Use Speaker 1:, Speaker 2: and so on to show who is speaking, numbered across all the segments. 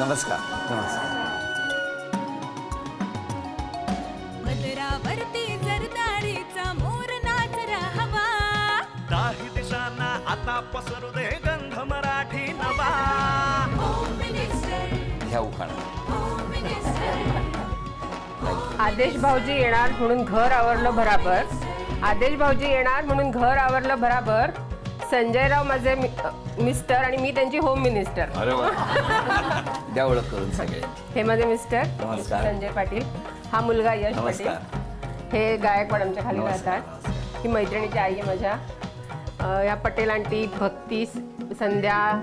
Speaker 1: नमस्कार. नमस्कार.
Speaker 2: मधुरावरती जरदारीचा मोर नाच राहावा.
Speaker 3: काही दिशांना आता पसरू दे गंध मराठी नवा.
Speaker 2: होम मिनिस्टर,
Speaker 1: ह्या उखाणा.
Speaker 2: Home minister.
Speaker 4: आदेश भाऊजी येणार म्हणून घर आवरलं भराभर. आदेश भाऊजी येणार म्हणून घर आवरलं भराभर. संजयराव माझे मिस्टर आणि मी त्यांची होम मिनिस्टर.
Speaker 1: अरे वा. द्या ओळख करून सगळे.
Speaker 4: हे माझे मिस्टर
Speaker 1: नमस्कार.
Speaker 4: संजय पाटील. हा मुलगा यश पाटील.
Speaker 1: नमस्कार.
Speaker 4: हे गायकवाड आमच्या खाली
Speaker 1: नमस्कार.
Speaker 4: राहतात. ही मैत्रिणीची आई आहे माझ्या. ह्या पटेल आंटी, भक्ती, संध्या,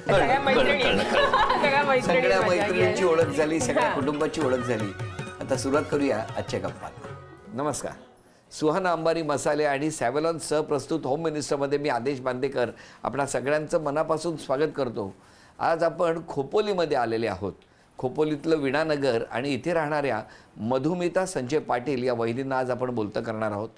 Speaker 4: सगळ्या मैत्रिणी. सगळ्या
Speaker 1: सगळ्या
Speaker 4: माझ्या.
Speaker 1: मैत्रिणींची
Speaker 4: Yes.
Speaker 1: ओळख झाली, सगळ्या
Speaker 4: हा.
Speaker 1: कुटुंबाची ओळख झाली. आता सुरुवात करूया आजच्या गप्पा. नमस्कार. सुहाना अंबारी मसाले आणि सॅव्हलॉन सहप्रस्तुत होम मिनिस्टरमध्ये मी आदेश बांदेकर आपणा सगळ्यांचं मनापासून स्वागत करतो. आज आपण खोपोलीमध्ये आलेले आहोत. खोपोलीतलं विणानगर आणि इथे राहणाऱ्या मधुमिता संजय पाटील या वहिनींना आज आपण बोलतं करणार आहोत.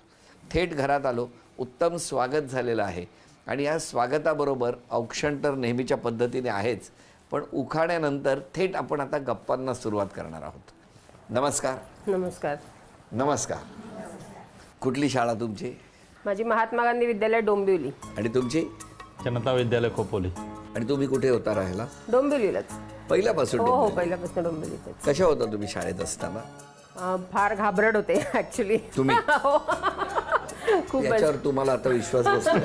Speaker 1: थेट घरात आलो. उत्तम स्वागत झालेलं आहे आणि या स्वागताबरोबर औक्षण तर नेहमीच्या पद्धतीने आहेच, पण उखाण्यानंतर थेट आपण आता गप्पांना सुरुवात करणार आहोत. नमस्कार.
Speaker 4: नमस्कार.
Speaker 1: नमस्कार. कुठली शाळा तुमची?
Speaker 4: माझी महात्मा गांधी विद्यालय डोंबिवली.
Speaker 1: आणि तुमची?
Speaker 5: जनता विद्यालय खोपोली.
Speaker 1: आणि तुम्ही कुठे होता राहायला?
Speaker 4: डोंबिवलीलाच.
Speaker 1: पहिल्यापासून
Speaker 4: हो हो,
Speaker 1: डोंबिवली?
Speaker 4: पहिल्यापासून डोंबिवलीतच.
Speaker 1: कशा होता तुम्ही शाळेत असताना?
Speaker 4: फार घाबरट होते ऍक्च्युली.
Speaker 1: तुम्ही?
Speaker 4: खूप
Speaker 1: याच्यावर तुम्हाला आता विश्वास बसतो?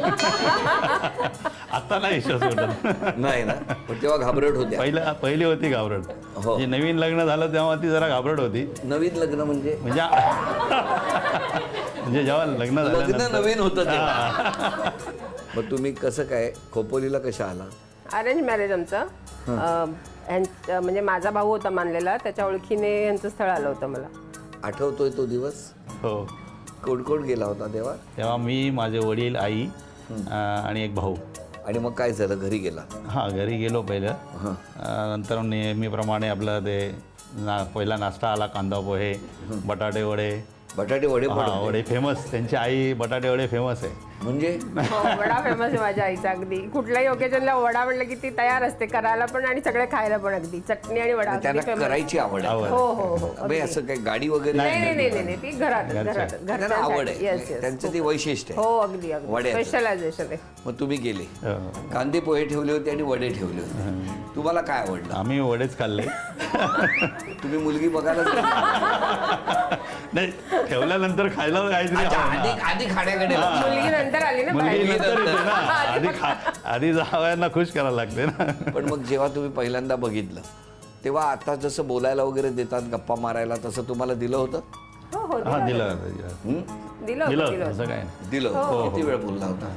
Speaker 5: आता नाही विश्वास वाटत.
Speaker 1: नाही ना, पण तेव्हा घाबरट होत्या.
Speaker 5: पहिली होती घाबरट.
Speaker 1: हो.
Speaker 5: जे नवीन लग्न झालं तेव्हा ती जरा घाबरट होती.
Speaker 1: नवीन लग्न म्हणजे?
Speaker 5: म्हणजे म्हणजे जेव्हा लग्न
Speaker 1: लग्न
Speaker 5: झालं
Speaker 1: नवीन होतं तेव्हा. मग तुम्ही कसं काय खोपोलीला कशा आला?
Speaker 4: अरेंज मॅरेज आमचं. म्हणजे माझा भाऊ होता मानलेला, त्याच्या ओळखीने यांचं स्थळ आलं होतं मला.
Speaker 1: आठवतोय तो दिवस?
Speaker 5: हो.
Speaker 1: कोण कोण गेला होता तेव्हा?
Speaker 5: तेव्हा मी, माझे वडील, आई आणि एक भाऊ.
Speaker 1: आणि मग काय झालं? घरी गेला?
Speaker 5: हां, घरी गेलो पहिलं.
Speaker 1: हां.
Speaker 5: नंतर नेहमीप्रमाणे आपलं ते पहिला नाश्ता आला, कांदा पोहे, बटाटे वडे.
Speaker 1: बटाटे वडे पण
Speaker 5: हां,
Speaker 1: होते?
Speaker 5: वडे फेमस. त्यांची आई बटाटे वडे फेमस आहे.
Speaker 1: म्हणजे?
Speaker 4: हो, वडा फेमस आहे माझ्या आईचा. अगदी कुठल्याही ओकेजनला वडा म्हणलं की ती तयार असते करायला पण आणि सगळे खायला पण. अगदी चटणी आणि वडा.
Speaker 1: त्यांना
Speaker 4: famous.
Speaker 1: करायची आवड आहे.
Speaker 4: हो हो हो.
Speaker 1: म्हणजे
Speaker 4: अगदी.
Speaker 1: असं काही गाडी वगैरे
Speaker 4: नाही नाही नाही नाही, ती घरात
Speaker 1: त्यांना आवड आहे.
Speaker 4: येस.
Speaker 1: त्यांचं ते वैशिष्ट्य
Speaker 4: हो
Speaker 1: आहे.
Speaker 4: अगदी अगदी
Speaker 1: वड्याचं.
Speaker 4: स्पेशलायझेशन आहे.
Speaker 1: मग तुम्ही गेले,
Speaker 5: हो.
Speaker 1: कांदे पोहे ठेवले होते आणि वडे ठेवले होते. तुम्हाला काय आवडलं?
Speaker 5: आम्ही वडेच खाल्ले.
Speaker 1: तुम्ही मुलगी बघायला गेला?
Speaker 5: नाही, ठेवल्यानंतर खायला काहीतरी
Speaker 1: अच्छा,
Speaker 5: हवं ना.
Speaker 1: आधी खाण्याकडे लक्ष.
Speaker 4: मुलगी नंतर आली ना
Speaker 5: मुलगी
Speaker 4: बाहेर.
Speaker 5: नंतर येते ना. आधी जावयांना खुश करायला लागते ना.
Speaker 1: पण मग जेव्हा तुम्ही पहिल्यांदा बघितलं तेव्हा आता जसं बोलायला वगैरे देतात, गप्पा मारायला, तसं तुम्हाला दिलं होतं?
Speaker 4: हो हो
Speaker 5: हा,
Speaker 4: दिलं
Speaker 1: हं?
Speaker 4: दिलं
Speaker 5: दिलं
Speaker 4: होतं.
Speaker 5: असं काय नाही.
Speaker 1: दिलं
Speaker 4: हो,
Speaker 1: होतं. किती वेळ बोलला होता?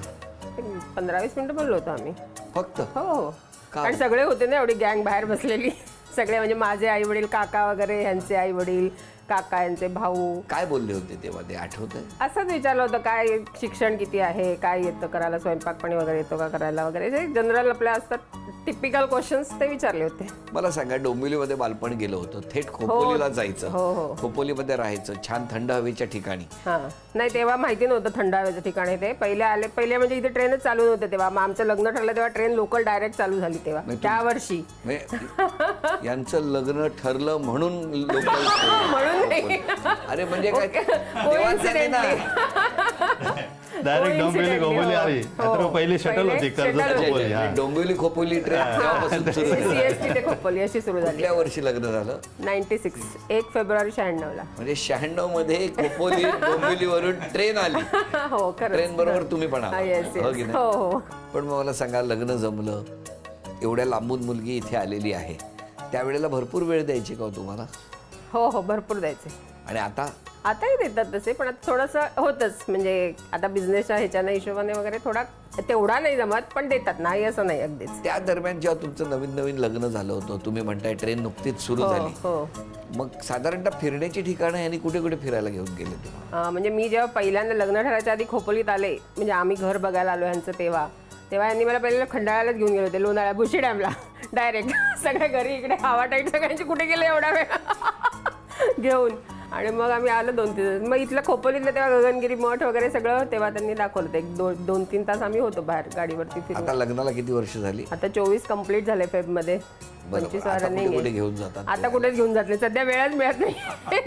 Speaker 4: 15-20 मिनिटं बोललो होतो आम्ही.
Speaker 1: फक्त?
Speaker 4: हो हो.
Speaker 1: का?
Speaker 4: आणि सगळे होते ना, एवढी गँग बाहेर बसलेली. सगळे म्हणजे माझे आई वडील, काका वगैरे, ह्यांचे आई वडील, काका यांचे भाऊ.
Speaker 1: काय बोलले होते तेव्हा ते आठवतंय?
Speaker 4: असंच विचारलं होतं, काय शिक्षण किती आहे, काय येतं करायला, स्वयंपाक पाणी वगैरे येतो का करायला वगैरे, जे जनरल आपल्या असतात टिपिकल क्वेश्चन्स ते विचारले होते.
Speaker 1: मला सांगा, डोंबिवलीमध्ये बालपण गेलं होतं, थेट खोपोलीला जायचं,
Speaker 4: हो, हो.
Speaker 1: खोपोलीमध्ये राहायचं, छान थंड हवेच्या ठिकाणी.
Speaker 4: हां, नाही तेव्हा माहिती नव्हतं थंड हवेचं ठिकाण ते. पहिले म्हणजे इथे ट्रेनच चालू नव्हते तेव्हा. मग आमचं लग्न ठरलं तेव्हा ट्रेन लोकल डायरेक्ट चालू झाली तेव्हा, त्या वर्षी.
Speaker 1: म्हणजे यांचं लग्न ठरलं म्हणून लोक
Speaker 4: म्हणून नाही.
Speaker 1: अरे म्हणजे काय तेव्हाच झाले ना.
Speaker 5: डायरेक्ट डोंबिवली खोपोली आली. तर पहिली शटल होती कर्जत खोपोली. हा.
Speaker 1: डोंबिवली खोपोली ट्रेन तेव्हापासून सुरू झाली.
Speaker 4: सीएसटी ते खोपोली अशी सुरू झाली.
Speaker 1: कुठल्या वर्षी लग्न झालं?
Speaker 4: 96, 1 फेब्रुवारी 96ला.
Speaker 1: म्हणजे 96 मध्ये खोपोली डोंबिवलीवरून ट्रेन आली.
Speaker 4: हो खरं.
Speaker 1: ट्रेन बरोबर तुम्ही पण आला.
Speaker 4: येस
Speaker 1: हो की
Speaker 4: येस.
Speaker 1: नाही?
Speaker 4: हो हो.
Speaker 1: पण मग मला सांगा, लग्न जमलं, एवढ्या लांबून मुलगी इथे आलेली आहे, त्यावेळेला भरपूर वेळ द्यायची का हो तुम्हाला?
Speaker 4: हो हो, भरपूर द्यायचे.
Speaker 1: आणि आता?
Speaker 4: आताही देतात तसे, पण आता थोडंसं होतंच. म्हणजे आता बिझनेसच्या ह्याच्यानं हिशोबाने वगैरे थोडा तेवढा नाही जमत, पण देतात, नाही असं नाही अगदीच.
Speaker 1: त्या दरम्यान जेव्हा तुमचं नवीन नवीन लग्न झालं होतं, तुम्ही म्हणताय ट्रेन नुकतीच सुरू झाली,
Speaker 4: हो.
Speaker 1: मग साधारणतः फिरण्याची ठिकाणं यांनी कुठे कुठे फिरायला घेऊन गेले तुम्हाला?
Speaker 4: म्हणजे मी जेव्हा पहिल्यांदा लग्न ठरायच्या आधी खोपोलीत आले, म्हणजे आम्ही घर बघायला आलो ह्यांचं तेव्हा यांनी मला पहिल्यांदा खंडाळ्यालाच घेऊन गेले होते, लोणाळ्या बुशी डॅमला डायरेक्ट. सगळ्या घरी इकडे हवा टाईट सगळ्यांची कुठे गेले एवढा वेळ घेऊन. आणि मग आम्ही आलो 2-3 दिवस. मग इथलं खोपोलीतलं तेव्हा गगनगिरी मठ वगैरे सगळं तेव्हा त्यांनी दाखवलं. एक 2-3 तास आम्ही होतो बाहेर गाडीवरती फिरून.
Speaker 1: आता लग्नाला किती वर्ष झाली?
Speaker 4: आता 24 कंप्लीट झाले फेबमध्ये.
Speaker 1: बरं,
Speaker 4: 25
Speaker 1: आता
Speaker 4: रनिंग
Speaker 1: कुठे
Speaker 4: आहे.
Speaker 1: घेऊन जातात?
Speaker 4: आता कुठेच घेऊन जात नाही, सध्या वेळच मिळत नाही.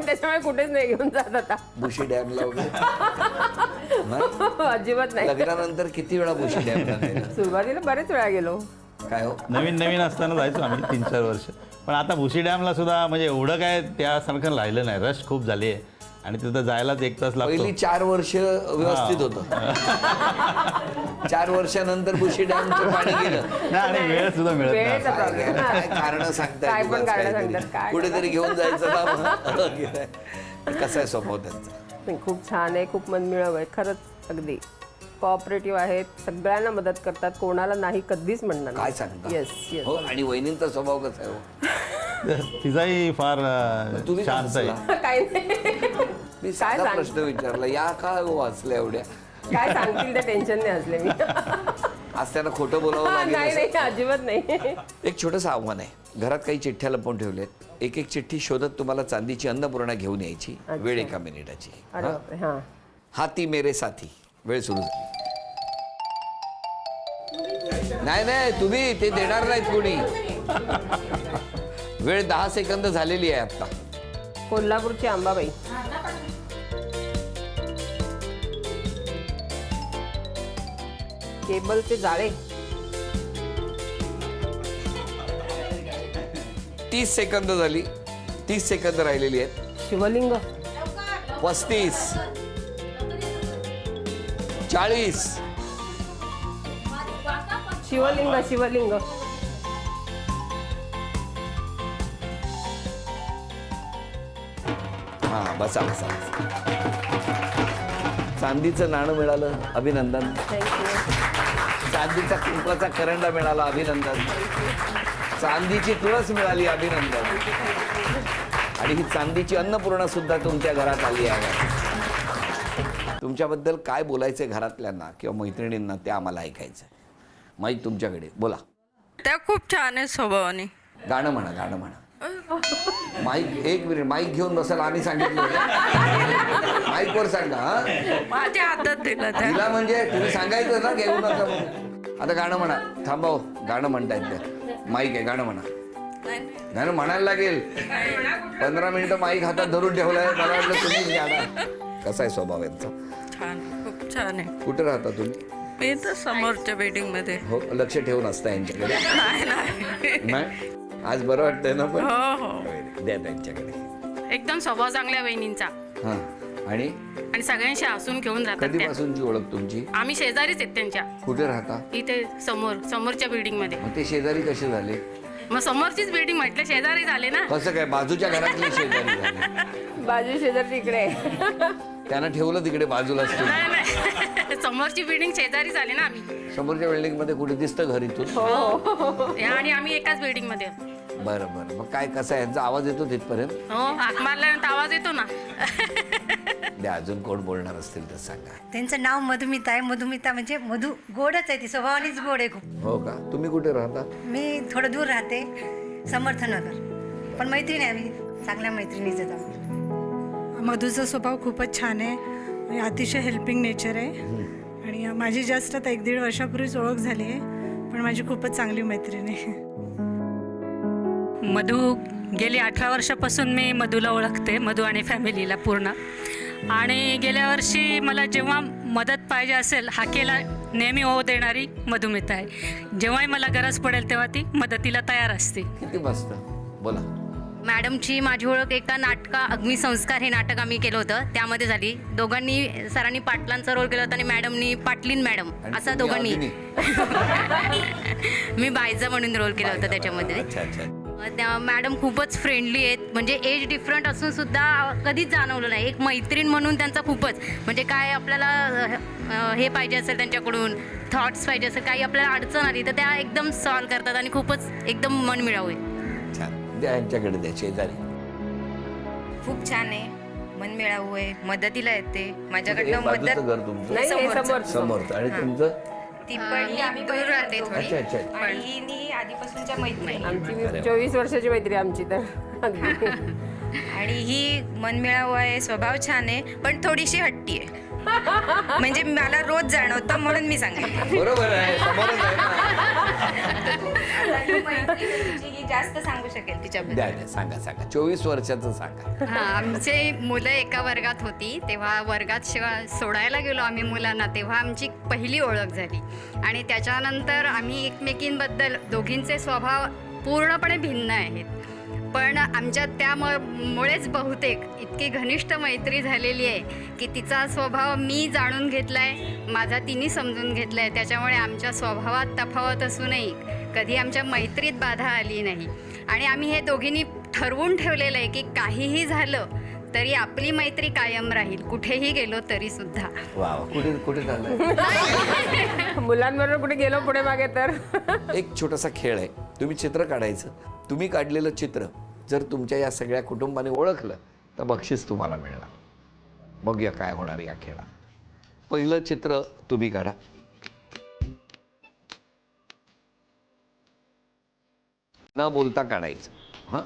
Speaker 4: त्याच्यामुळे कुठेच नाही घेऊन जात आता.
Speaker 1: बुशी डॅमला वगैरे?
Speaker 4: अजिबात नाही.
Speaker 1: लग्नानंतर किती वेळा बुशी डॅमला नेलं?
Speaker 4: सुरुवातीला बरेच वेळा गेलो.
Speaker 1: काय हो?
Speaker 5: नवीन असताना जायचो आम्ही 3-4 वर्ष. पण आता भुशी डॅमला सुद्धा म्हणजे एवढं काय त्यासारखं राहिलं नाही. रश खूप झाली आहे आणि तिथं जायलाच 1 तास लागतो.
Speaker 1: पहिली 4 वर्ष व्यवस्थित होतं. 4 वर्षानंतर बुशी डॅमचं पाणी गेलं.
Speaker 5: नाही, आणि वेळ सुद्धा मिळत नाही.
Speaker 4: वेळेचा प्रॉब्लेम.
Speaker 1: काय कारण
Speaker 4: काय
Speaker 1: सांगताय?
Speaker 4: पण कारणं सांगतात, काय
Speaker 1: कुठेतरी घेऊन जायचं ना. कसा आहे स्वभाव त्यांचा?
Speaker 4: नाही, खूप छान आहे, खूप मनमिळाव आहे खरंच. अगदी कोऑपरेटिव्ह आहेत, सगळ्यांना मदत करतात, कोणाला नाही कधीच म्हणणार
Speaker 1: काय सांगता?
Speaker 4: Yes yes.
Speaker 1: हो, आणि वहिनींचा स्वभाव कसा आहे हो?
Speaker 5: तिचाही फार
Speaker 1: तुम्ही
Speaker 5: शांत आहे.
Speaker 4: काय नाही,
Speaker 1: मी साधा प्रश्न विचारला, या का वाचल्या एवढ्या?
Speaker 4: काय सांगतील ते टेन्शन नाही असले मी.
Speaker 1: आज त्यांना खोटं बोलावं
Speaker 4: नाही
Speaker 1: लागेल.
Speaker 4: नाही, अजिबात नाही.
Speaker 1: एक छोटंसं आव्हान आहे. घरात काही चिठ्ठ्या लपवून ठेवलेत. एक चिठ्ठी शोधत तुम्हाला चांदीची अन्नपूर्णा घेऊन यायची. वेळ 1 मिनिटाची.
Speaker 4: अरे बापरे. हां,
Speaker 1: हाती मेरे साथी. वेळ सुरू झाली. नाही तुम्ही ते देणार नाहीत कोणी. वेळ 10 सेकंद झालेली आहे आता.
Speaker 4: कोल्हापूरची अंबाबाई. केबलचे जाळे.
Speaker 1: 30 सेकंद झाली. 30 सेकंद राहिलेली आहेत.
Speaker 4: शिवलिंग.
Speaker 1: 35 40.
Speaker 4: शिवलिंग.
Speaker 1: हा, बसा. चांदीचं नाणं मिळालं, अभिनंदन.
Speaker 4: थँक्यू.
Speaker 1: चांदीचा कुंकवाचा करंडा मिळाला, अभिनंदन. चांदीची तुळस मिळाली, अभिनंदन. आणि ही चांदीची अन्नपूर्णा सुद्धा तुमच्या घरात आली आहे. तुमच्याबद्दल काय बोलायचंय घरातल्यांना किंवा मैत्रिणींना ते आम्हाला ऐकायचं. माईक तुमच्याकडे, बोला.
Speaker 6: त्या खूप छान आहे स्वभावाने.
Speaker 1: गाणं म्हणा. माईक 1 मिनिट, माईक घेऊन बसायला आम्ही सांगितलं. माईकवर सांगा. हा,
Speaker 6: माझ्या हातात दिलं त्या.
Speaker 1: तिला म्हणजे तुम्ही सांगायचं ना घेऊ नका म्हणून. आता गाणं म्हणा. थांबव, गाणं म्हणतायत त्या. माईक आहे, गाणं म्हणा. गाणं म्हणायला लागेल. 15 मिनिटं माईक हातात धरून ठेवलाय. मला वाटलं तुम्हीच गाणं. कसा आहे स्वभाव यांचा?
Speaker 6: छान, खूप छान आहे.
Speaker 1: कुठे राहता तुम्ही?
Speaker 6: मी तर समोरच्या बिल्डिंग मध्ये.
Speaker 1: हो, लक्ष ठेवून असता यांच्याकडे?
Speaker 6: नाही.
Speaker 1: आज बरं वाटतंय ना? पण
Speaker 6: हो.
Speaker 1: द्या त्यांच्याकडे.
Speaker 7: एकदम स्वभाव चांगला वहिनींचा.
Speaker 1: हा, आणि
Speaker 7: सगळ्यांशी हसून घेऊन राहतात त्या.
Speaker 1: कधीपासूनची ओळख तुमची?
Speaker 7: आम्ही शेजारीच आहेत त्यांच्या.
Speaker 1: कुठे राहता?
Speaker 7: इथे समोरच्या बिल्डिंग मध्ये.
Speaker 1: मग ते शेजारी कसे झाले?
Speaker 7: मग समोरचीच बिल्डिंग म्हटलं शेजारी झाले ना.
Speaker 1: कसं काय? बाजूच्या घरातले शेजारी झाले?
Speaker 4: बाजू शेजार तिकडे आहे.
Speaker 1: त्यांना ठेवलं तिकडे बाजूलाच.
Speaker 7: नाही. समोरची बिल्डिंग शेजारी झाले ना आम्ही.
Speaker 1: समोरच्या बिल्डिंग मध्ये कुठे दिसतं घर इथून?
Speaker 7: आणि आम्ही एकाच बिल्डिंग मध्ये.
Speaker 1: बरं. मग काय, कसं आहे यांचा आवाज येतो तिथपर्यंत?
Speaker 7: हो, हाक मारल्यानंतर आवाज येतो ना.
Speaker 1: द्या, अजून कोण बोलणार असतील तर सांगा.
Speaker 8: त्यांचं नाव मधुमिता आहे. मधुमिता म्हणजे मधु, गोडच आहे ती, स्वभावानेच गोड आहे खूप.
Speaker 1: हो का? तुम्ही कुठे राहता?
Speaker 8: मी थोडं दूर राहते, समर्थनगर. पण मैत्रीण आहे आम्ही, चांगल्या मैत्रिणीच आहेत आम्ही.
Speaker 9: मधूचा स्वभाव खूपच छान आहे. म्हणजे अतिशय हेल्पिंग नेचर आहे. आणि माझी जस्ट आता 1-1.5 वर्षापूर्वीच ओळख झाली आहे, पण माझी खूपच चांगली मैत्रीण आहे.
Speaker 7: मधू गेली 18 वर्षापासून मी मधूला ओळखते, मधू आणि फॅमिलीला पूर्ण. आणि गेल्या वर्षी मला जेव्हा मदत पाहिजे असेल हाकेला नेहमी हो देणारी मधुमिता आहे. जेव्हाही मला गरज पडेल तेव्हा ती मदतीला तयार असते.
Speaker 1: किती मस्त. बोला.
Speaker 7: मॅडमची माझी ओळख एका अग्निसंस्कार हे नाटक आम्ही केलं होतं, त्यामध्ये झाली. दोघांनी, सरांनी पाटलांचा रोल केला होता आणि मॅडमनी पाटलीन मॅडम असा दोघांनी. मी बायजा म्हणून रोल केला होता त्याच्यामध्ये. त्या मॅडम खूपच फ्रेंडली आहेत. म्हणजे एज डिफरंट असून सुद्धा कधीच जाणवलं नाही. एक मैत्रीण म्हणून त्यांचा खूपच, म्हणजे काय आपल्याला हे पाहिजे असेल त्यांच्याकडून, थॉट्स पाहिजे असेल, काही आपल्याला अडचण आली तर त्या एकदम सॉल्व करतात आणि खूपच एकदम मन मिळावं आहे.
Speaker 1: द्या यांच्याकडे, द्या शेजारी.
Speaker 10: खूप छान आहे, मन मिळावू आहे, मदतीला येते. माझ्याकडनं
Speaker 1: बाजूचं
Speaker 10: मदत.
Speaker 1: घर तुमचं?
Speaker 4: नाही, हे
Speaker 1: समोरचं. आणि तुमचं?
Speaker 10: ती पण आम्ही दूर राहते थोडी.
Speaker 1: अच्छा.
Speaker 10: आणि आधीपासूनच्या मैत्रिणी.
Speaker 4: आमची 24 वर्षाची मैत्री आमची तर. अगदी
Speaker 10: आणि ही मनमिळावू आहे, स्वभाव छान आहे, पण थोडीशी हट्टी आहे. म्हणजे मला रोज जाणवतं म्हणून मी सांगेन.
Speaker 1: बरोबर आहे, समोरच आहे ना.
Speaker 10: ही जास्त सांगू शकेल तिच्याबद्दल.
Speaker 1: द्या सांगा 24 वर्षाचं सांगा.
Speaker 7: हां, आमचे मुलं एका वर्गात होती तेव्हा वर्गात सोडायला गेलो आम्ही मुलांना, तेव्हा आमची पहिली ओळख झाली. आणि त्याच्यानंतर आम्ही एकमेकींबद्दल दोघींचे स्वभाव पूर्णपणे भिन्न आहेत, पण आमच्यात त्यामुळेच बहुतेक इतकी घनिष्ठ मैत्री झालेली आहे की तिचा स्वभाव मी जाणून घेतला आहे, माझा तिने समजून घेतला आहे. त्याच्यामुळे आमच्या स्वभावात तफावत असूनही कधी आमच्या मैत्रीत बाधा आली नाही. आणि आम्ही हे दोघींनी ठरवून ठेवलेलं आहे की काहीही झालं तरी आपली मैत्री कायम राहील, कुठेही गेलो तरी सुद्धा.
Speaker 1: वा, कुठे झालं?
Speaker 4: मुलांबरोबर कुठे गेलो पुढे मागे तर.
Speaker 1: एक छोटासा खेळ आहे. तुम्ही चित्र काढायचं. तुम्ही काढलेलं चित्र जर तुमच्या या सगळ्या कुटुंबाने ओळखलं तर बक्षीस तुम्हाला मिळणार. बघूया काय होणार या खेळात. पहिलं चित्र तुम्ही काढा. न बोलता काढायचं. हां,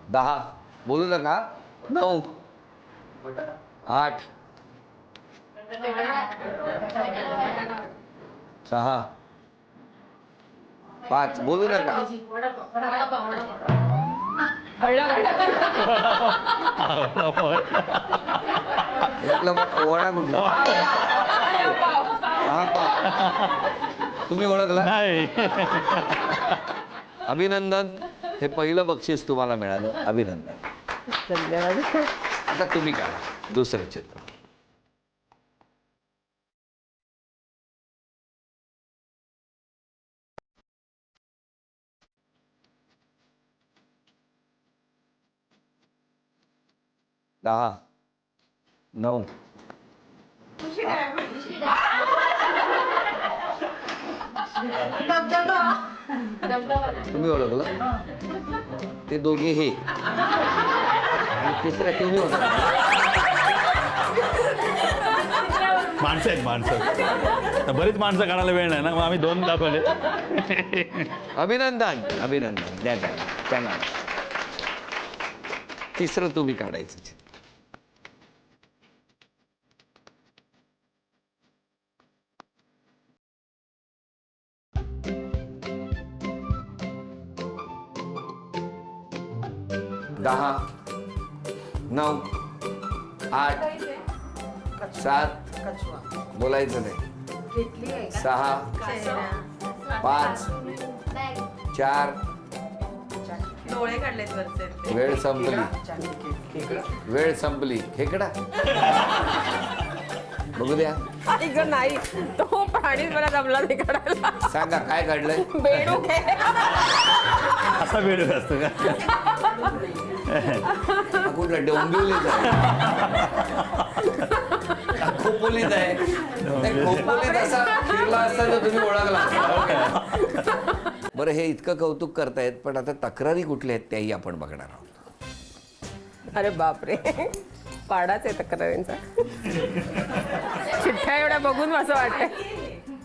Speaker 1: दहा, बोलू नका. 9, 8, 6, 5, बोलू नका. वडा कुठला? तुम्ही ओळखला?
Speaker 5: नाही.
Speaker 1: अभिनंदन. हे पहिलं बक्षीस तुम्हाला मिळालं. अभिनंदन.
Speaker 4: धन्यवाद.
Speaker 1: आता तुम्ही काढा दुसरं चित्र. दहा, 9, तुम्ही ओळखलं? ते दोघे हे आणि तिसरा तुम्ही ओळखला.
Speaker 5: माणसं आहेत, माणसं. बरीच माणसं काढायला वेळ नाही ना, मग आम्ही 2 दाखवले.
Speaker 1: अभिनंदन. अभिनंदन. द्या त्यांना. तिसरं तुम्ही काढायचं. दहा, 9, 8, 7, बोलायचं नाही. 6, 5, 4,
Speaker 6: डोळे काढलेत वरचे.
Speaker 1: वेळ संपली. खेकडा बघू द्या.
Speaker 4: ऐक नाही, तो प्राणीच मला जमला नाही काढायला.
Speaker 1: सांगा काय काढलंय?
Speaker 4: बेडूक आहे.
Speaker 5: असा वेळ असतो का?
Speaker 1: कुठला? डोंबिवलीत आहे. खोपोलीत आहे. खोपोलीत असा फिरला असता तर तुम्ही ओळखला. बरं, हे इतकं कौतुक करतायत, पण आता तक्रारी कुठल्या आहेत त्याही आपण बघणार आहोत.
Speaker 4: अरे बापरे, पाडाच आहे तक्रारींचा. चिठ्ठ्या एवढ्या बघून असं वाटतंय.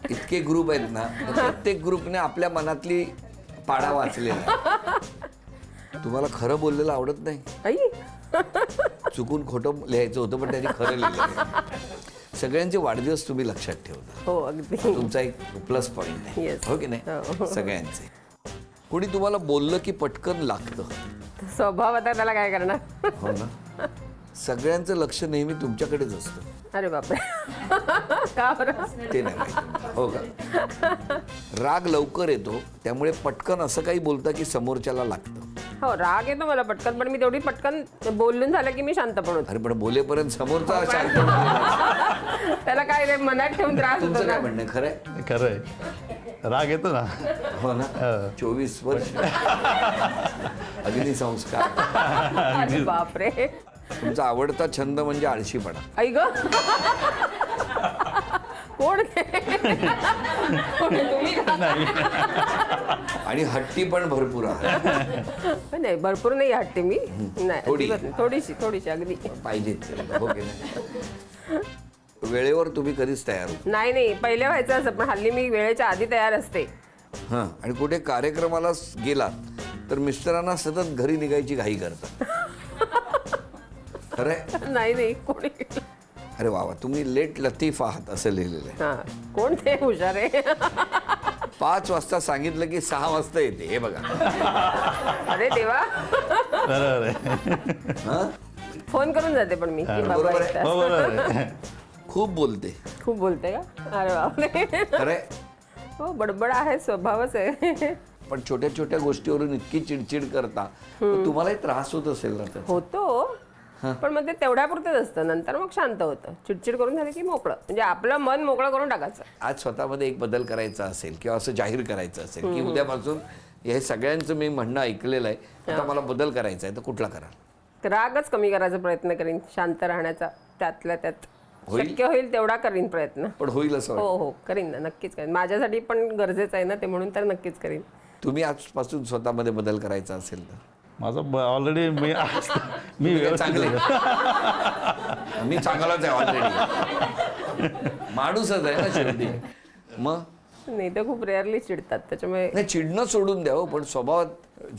Speaker 1: इतके ग्रुप आहेत ना, तर प्रत्येक ग्रुपने आपल्या मनातली पाडा वाचलेला. तुम्हाला खरं बोललेलं आवडत नाही.
Speaker 4: आई,
Speaker 1: चुकून खोटं लिहायचं होतं पण त्यांनी खरं लिहिलं. सगळ्यांचे वाढदिवस तुम्ही लक्षात ठेवता.
Speaker 4: हो अगदी.
Speaker 1: तुमचा एक प्लस पॉइंट आहे.
Speaker 4: Yes.
Speaker 1: हो की नाही? सगळ्यांचे. कोणी तुम्हाला बोललं की पटकन लागतं.
Speaker 4: स्वभाव आता त्याला काय करणार.
Speaker 1: हो ना. सगळ्यांचं लक्ष नेहमी तुमच्याकडेच असतं.
Speaker 4: अरे बापरे, का बरं?
Speaker 1: ते नाही माहिती. हो का? राग लवकर येतो, त्यामुळे पटकन असं काही बोलता की समोरच्याला लागतं.
Speaker 4: हो, राग येतो मला पटकन, पण मी तेवढी पटकन बोलून झालं की मी शांत पण होते.
Speaker 1: अरे पण बोलेपर्यंत समोरचा शांत झालेला.
Speaker 4: त्याला काय रे मनात ठेवून त्रास
Speaker 1: तुमचं
Speaker 4: होतो
Speaker 1: काय
Speaker 4: ना.
Speaker 1: म्हणणं? खरंय?
Speaker 5: खरंय, राग येतो ना.
Speaker 1: हो ना. 24 वर्ष अग्निसंस्कार.
Speaker 4: अरे बापरे.
Speaker 1: तुमचा आवडता छंद म्हणजे आळशीपणा.
Speaker 4: आई ग, कोण तुम्ही का?
Speaker 1: आणि हट्टी पण भरपूर आहे.
Speaker 4: नाही भरपूर नाही हट्टी मी. नाही
Speaker 1: थोडी.
Speaker 4: अजिबात नाही. थोडीशी अगदी.
Speaker 1: पाहिजेच हो की नाही. वेळेवर तुम्ही कधीच तयार हो.
Speaker 4: नाही पहिले व्हायचं असं, पण हल्ली मी वेळेच्या आधी तयार असते.
Speaker 1: हां, आणि कुठे कार्यक्रमाला गेलात तर मिस्टरांना सतत घरी निघायची घाई करतात. खरंय?
Speaker 4: नाही कोणी.
Speaker 1: अरे वा, तुम्ही लेट लतीफ आहात असं लिहिलेलं आहे.
Speaker 4: हा, कोण ते हुशार आहे.
Speaker 1: 5 वाजता सांगितलं की 6 वाजता येते, हे बघा.
Speaker 4: अरे देवा.
Speaker 5: बरोबर आहे.
Speaker 1: हां,
Speaker 4: फोन करून जाते पण मी की बाबा
Speaker 1: बरोबर
Speaker 4: एक
Speaker 1: आहे.
Speaker 5: हो,
Speaker 4: तास.
Speaker 5: बरोबर आहे.
Speaker 1: खूप बोलते.
Speaker 4: खूप बोलते का? अरे बापरे.
Speaker 1: खरंय.
Speaker 4: हो, बडबड आहे, स्वभावच आहे.
Speaker 1: पण छोट्या छोट्या गोष्टीवरून इतकी चिडचिड करता, तर तुम्हालाही त्रास होत असेल ना त्याचा?
Speaker 4: होतो, पण मग ते तेवढ्यापुरतेच असतं. नंतर मग शांत होतं. चिडचिड करून झालं की मोकळं, म्हणजे आपलं मन मोकळं करून टाकायचं.
Speaker 1: आज स्वतःमध्ये एक बदल करायचा असेल किंवा असं जाहीर करायचं असेल की उद्यापासून हे सगळ्यांचं मी म्हणणं ऐकलेलं आहे, आता मला बदल करायचा आहे, तर कुठला कराल?
Speaker 4: रागच कमी करायचा प्रयत्न करीन, शांत राहण्याचा. त्यातल्या त्यात
Speaker 1: होईल?
Speaker 4: शक्य होईल तेवढा करीन प्रयत्न.
Speaker 1: पण होईल असं वाटतं?
Speaker 4: हो करीन ना, नक्कीच करीन. माझ्यासाठी पण गरजेचं आहे ना ते, म्हणून तर नक्कीच करीन.
Speaker 1: तुम्ही आजपासून स्वतःमध्ये बदल करायचा असेल तर?
Speaker 5: माझं ऑलरेडी मी
Speaker 1: चांगले
Speaker 5: व्यवस्थित
Speaker 1: मी चांगलाच आहे ऑलरेडी. माणूसच आहे ना शेवटी. मग
Speaker 4: नाही तर खूप रेअरली चिडतात, त्याच्यामुळे.
Speaker 1: नाही, चिडणं सोडून द्या हो, पण स्वभावात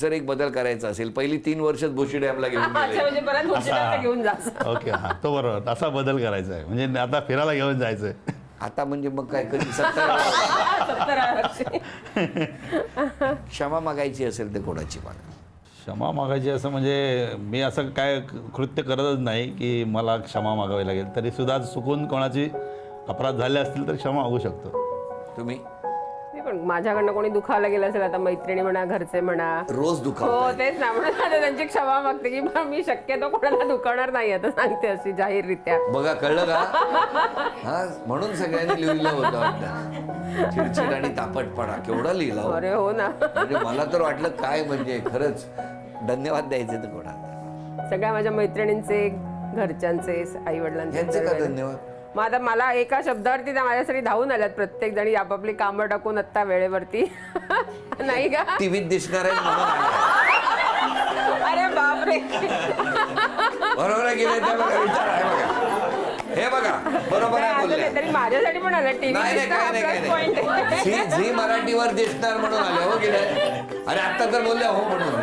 Speaker 1: जर एक बदल करायचा असेल, पहिली 3 वर्षात भोशी डॅमला घेऊन
Speaker 4: अच्छा,
Speaker 1: गेले.
Speaker 4: म्हणजे परत गोष्टीला घेऊन जा.
Speaker 5: ओके, हां, तो बरोबर. असा बदल करायचा आहे, म्हणजे आता फिरायला घेऊन जायचंय.
Speaker 1: आता म्हणजे मग काय, कधी 70 क्षमा मागायची असेल तर कोणाची मागा?
Speaker 5: क्षमा मागायची असं म्हणजे मी असं काय कृत्य करतच नाही की मला क्षमा मागावी लागेल. तरी सुद्धा चुकून कोणाची अपराध झाले असतील तर क्षमा मागू शकतो.
Speaker 1: तुम्ही
Speaker 4: पण माझ्याकडनं कोणी दुखावलं गेलं असेल, आता मैत्रिणी म्हणा, घरचे म्हणा,
Speaker 1: रोज
Speaker 4: हो
Speaker 1: दुखावताय.
Speaker 4: तेच ना, म्हणून आता त्यांची क्षमा मागते की मी शक्यतो कोणाला दुखावणार नाही, आता सांगते अशी जाहीररित्या.
Speaker 1: बघा, कळलं का? हा, म्हणून सगळ्यांनी लिहिलं होतं वाटतं. चिडचिड आणि तापटपणा केवढा लिहिला हो.
Speaker 4: अरे हो ना.
Speaker 1: म्हणजे मला तर वाटलं काय, म्हणजे खरंच धन्यवाद द्यायचे तर कोणाला?
Speaker 4: सगळ्या माझ्या मैत्रिणींचे, घरच्यांचे, आई वडिलांचे.
Speaker 1: यांचे का धन्यवाद?
Speaker 4: मग आता मला एका शब्दावरती त्या माझ्यासाठी धावून आल्यात, प्रत्येक जणी आपापली कामं टाकून आत्ता वेळेवरती. नाही का?
Speaker 1: टीव्हीत दिसणार आहे म्हणून आले.
Speaker 4: अरे बापरे.
Speaker 1: बरोबर आहे की नाही? ते बघा, विचार आहे बघा. हे बघा, बरोबर आहे बोलले.
Speaker 4: तरी माझ्यासाठी पण आलं
Speaker 1: नाही नाही, काय नाही. झी मराठीवर दिसणार म्हणून आले हो की नाही? अरे आता तर बोलले हो म्हणून.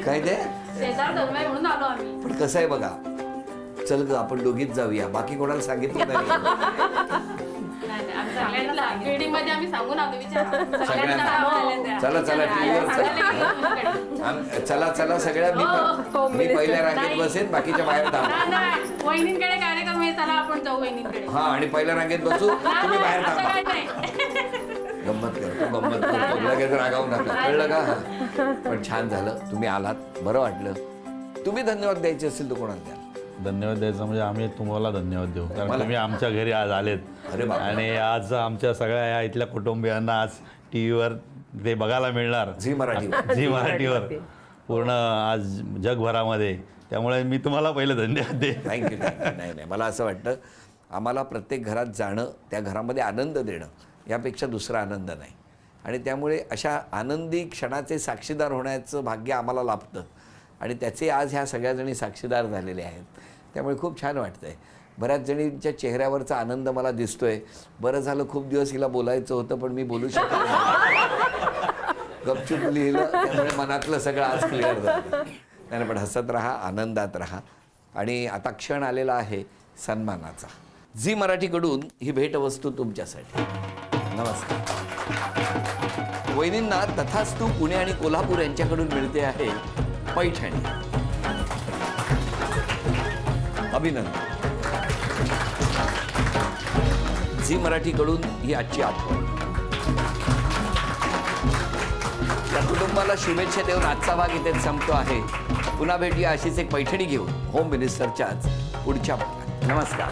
Speaker 1: काय ते?
Speaker 2: म्हणून आलो आम्ही.
Speaker 1: पण कसं आहे बघा, चल ग आपण दोघीच जाऊया, बाकी कोणाला सांगितलं नाही.
Speaker 2: मध्ये आम्ही सांगून आलो,
Speaker 1: सगळ्यांना चला चला टीव्हीवर चला सगळ्या. मी पहिल्या रांगेत बसेन, बाकीच्या बाहेर थांबा.
Speaker 2: वहिनींकडे कार्यक्रम आहे, चला आपण जाऊ वहिनींकडे.
Speaker 1: हा, आणि पहिल्या रांगेत बसू, तुम्ही बाहेर थांबा. गंमत करतो, लगेच रागावू नका, कळलं का? पण छान झालं तुम्ही आलात, बरं वाटलं. तुम्ही धन्यवाद द्यायचे असेल तर कोणाला द्या?
Speaker 5: धन्यवाद द्यायचं म्हणजे आम्ही तुम्हाला धन्यवाद देऊ, कारण
Speaker 1: मला?
Speaker 5: तुम्ही आमच्या घरी आज आलेत.
Speaker 1: अरे बापरे.
Speaker 5: आणि आज आमच्या सगळ्या या इथल्या कुटुंबियांना आज टीव्हीवर ते बघायला मिळणार,
Speaker 1: झी मराठीवर.
Speaker 5: झी मराठीवर पूर्ण आज जगभरामध्ये. त्यामुळे मी तुम्हाला पहिले धन्यवाद दे.
Speaker 1: थँक्यू. नाही, मला असं वाटतं आम्हाला प्रत्येक घरात जाणं, त्या घरामध्ये आनंद देणं, यापेक्षा दुसरा आनंद नाही. आणि त्यामुळे अशा आनंदी क्षणाचे साक्षीदार होण्याचं भाग्य आम्हाला लाभतं, आणि त्याचे आज ह्या सगळ्याजणी साक्षीदार झालेले आहेत. त्यामुळे खूप छान वाटतंय. बऱ्याच जणींच्या चेहऱ्यावरचा आनंद मला दिसतोय. बरं झालं, खूप दिवस हिला बोलायचं होतं पण मी बोलू शकलो नाही. गपचूप लिहिलं, त्यामुळे मनातलं सगळं आज क्लिअर झालं. नाही, पण हसत राहा, आनंदात राहा. आणि आता क्षण आलेला आहे सन्मानाचा. झी मराठीकडून ही भेटवस्तू तुमच्यासाठी. नमस्कार. वहिनींना तथास्तू पुणे आणि कोल्हापूर यांच्याकडून मिळते आहे पैठणी. अभिनंदन. झी मराठीकडून ही आजची आठवण. या कुटुंबाला शुभेच्छा देऊन आजचा भाग इथेच संपतो आहे. पुन्हा भेटूया अशीच एक पैठणी घेऊन होम मिनिस्टरच्याच पुढच्या भागात. नमस्कार.